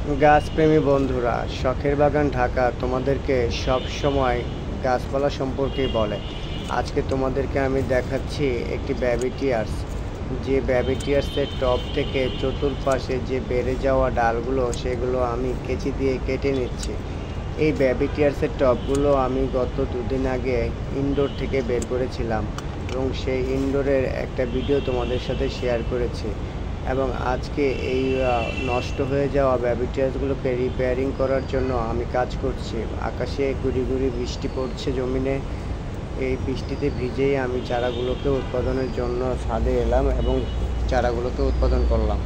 গাছপ্রেমী বন্ধুরা, শখের বাগান ঢাকা তোমাদেরকে সব সময় গাছপালা সম্পর্কেই বলে। আজকে তোমাদেরকে আমি দেখাচ্ছি একটি ব্যাবিটিয়ার্স। যে ব্যাবিটিয়ার্সের টব থেকে চতুর্পাশে যে বেড়ে যাওয়া ডালগুলো, সেগুলো আমি কেচি দিয়ে কেটে নিচ্ছি। এই ব্যাবিটিয়ার্সের টবগুলো আমি গত দুদিন আগে ইনডোর থেকে বের করেছিলাম এবং সেই ইনডোরের একটা ভিডিও তোমাদের সাথে শেয়ার করেছি। এবং আজকে এই নষ্ট হয়ে যাওয়া ব্যাবিটিয়াসগুলোকে রিপেয়ারিং করার জন্য আমি কাজ করছি। আকাশে গুড়ি গুড়ি বৃষ্টি পড়ছে জমিনে। এই বৃষ্টিতে ভিজেই আমি চারাগুলোকে উৎপাদনের জন্য ছাদে এলাম এবং চারাগুলোকে উৎপাদন করলাম।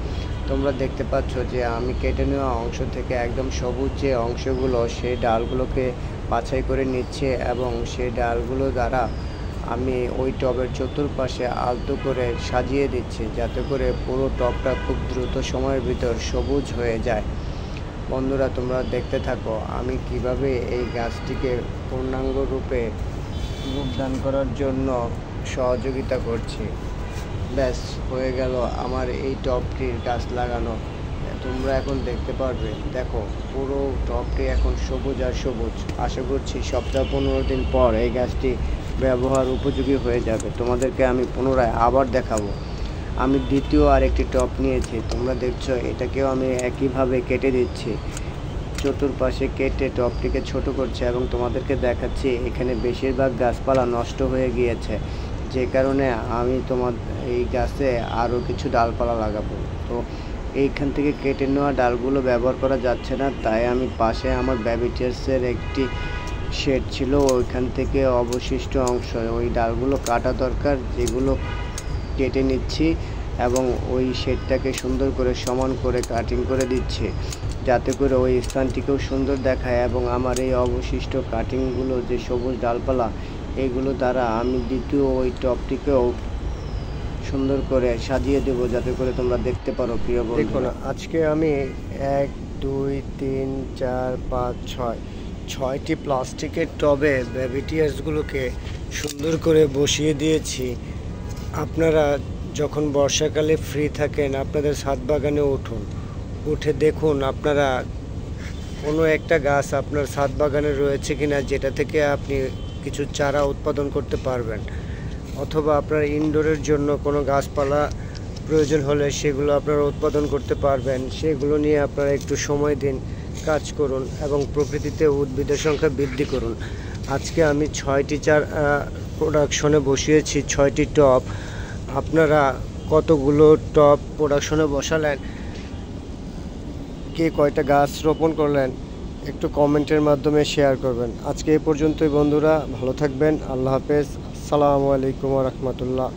তোমরা দেখতে পাচ্ছ যে আমি কেটে নেওয়া অংশ থেকে একদম সবুজ যে অংশগুলো, সেই ডালগুলোকে বাছাই করে নিচ্ছে এবং সেই ডালগুলো দ্বারা আমি ওই টবের চতুর্পাশে আলতো করে সাজিয়ে দিচ্ছি, যাতে করে পুরো টবটা খুব দ্রুত সময়ের ভিতর সবুজ হয়ে যায়। বন্ধুরা, তোমরা দেখতে থাকো আমি কিভাবে এই গাছটিকে পূর্ণাঙ্গ রূপে রূপদান করার জন্য সহযোগিতা করছি। ব্যাস, হয়ে গেল আমার এই টবটির গাছ লাগানো। তোমরা এখন দেখতে পারবে, দেখো পুরো টবটি এখন সবুজ আর সবুজ। আশা করছি সপ্তাহ 15 দিন পর এই গাছটি ব্যবহার উপযোগী হয়ে যাবে। তোমাদেরকে আমি পুনরায় আবার দেখাবো। আমি দ্বিতীয় আরেকটি টব নিয়েছি, তোমরা দেখছো এটাকেও আমি একইভাবে কেটে দিচ্ছি। চতুর্পাশে কেটে টবটিকে ছোট করছে এবং তোমাদেরকে দেখাচ্ছি এখানে বেশিরভাগ গাছপালা নষ্ট হয়ে গিয়েছে, যে কারণে আমি এই গাছে আরও কিছু ডালপালা লাগাবো। তো এইখান থেকে কেটে নেওয়া ডালগুলো ব্যবহার করা যাচ্ছে না, তাই আমি পাশে আমার ব্যাবিটিয়াসের একটি শেড ছিল, ওইখান থেকে অবশিষ্ট অংশ ওই ডালগুলো কাটা দরকার, যেগুলো কেটে নিচ্ছি এবং ওই শেডটাকে সুন্দর করে সমান করে কাটিং করে দিচ্ছি, যাতে করে ওই স্থানটিকেও সুন্দর দেখায় এবং আমার এই অবশিষ্ট কাটিংগুলো যে সবুজ ডালপালা, এগুলো দ্বারা আমি দ্বিতীয় ওই টবটিকেও সুন্দর করে সাজিয়ে দেব, যাতে করে তোমরা দেখতে পারো। প্রিয় বন্ধু, দেখুন আজকে আমি 1 2 3 4 5 6টি প্লাস্টিকের টবে ব্যাবিটিয়াসগুলোকে সুন্দর করে বসিয়ে দিয়েছি। আপনারা যখন বর্ষাকালে ফ্রি থাকেন, আপনাদের ছাদ বাগানে উঠে দেখুন আপনারা কোনো একটা গাছ আপনার ছাদ বাগানে রয়েছে কিনা, যেটা থেকে আপনি কিছু চারা উৎপাদন করতে পারবেন। অথবা আপনার ইনডোরের জন্য কোনো গাছপালা প্রয়োজন হলে সেগুলো আপনারা উৎপাদন করতে পারবেন। সেগুলো নিয়ে আপনারা একটু সময় দিন, কাজ করুন এবং প্রকৃতিতে উদ্ভিদের সংখ্যা বৃদ্ধি করুন। আজকে আমি 6টি প্রোডাকশনে বসিয়েছি, 6টি টব। আপনারা কতগুলো টব প্রোডাকশনে বসালেন, কে কয়টা গাছ রোপণ করলেন, একটু কমেন্টের মাধ্যমে শেয়ার করবেন। আজকে এই পর্যন্তই বন্ধুরা, ভালো থাকবেন। আল্লাহ হাফেজ। আসসালামু আলাইকুম ওয়া রাহমাতুল্লাহ।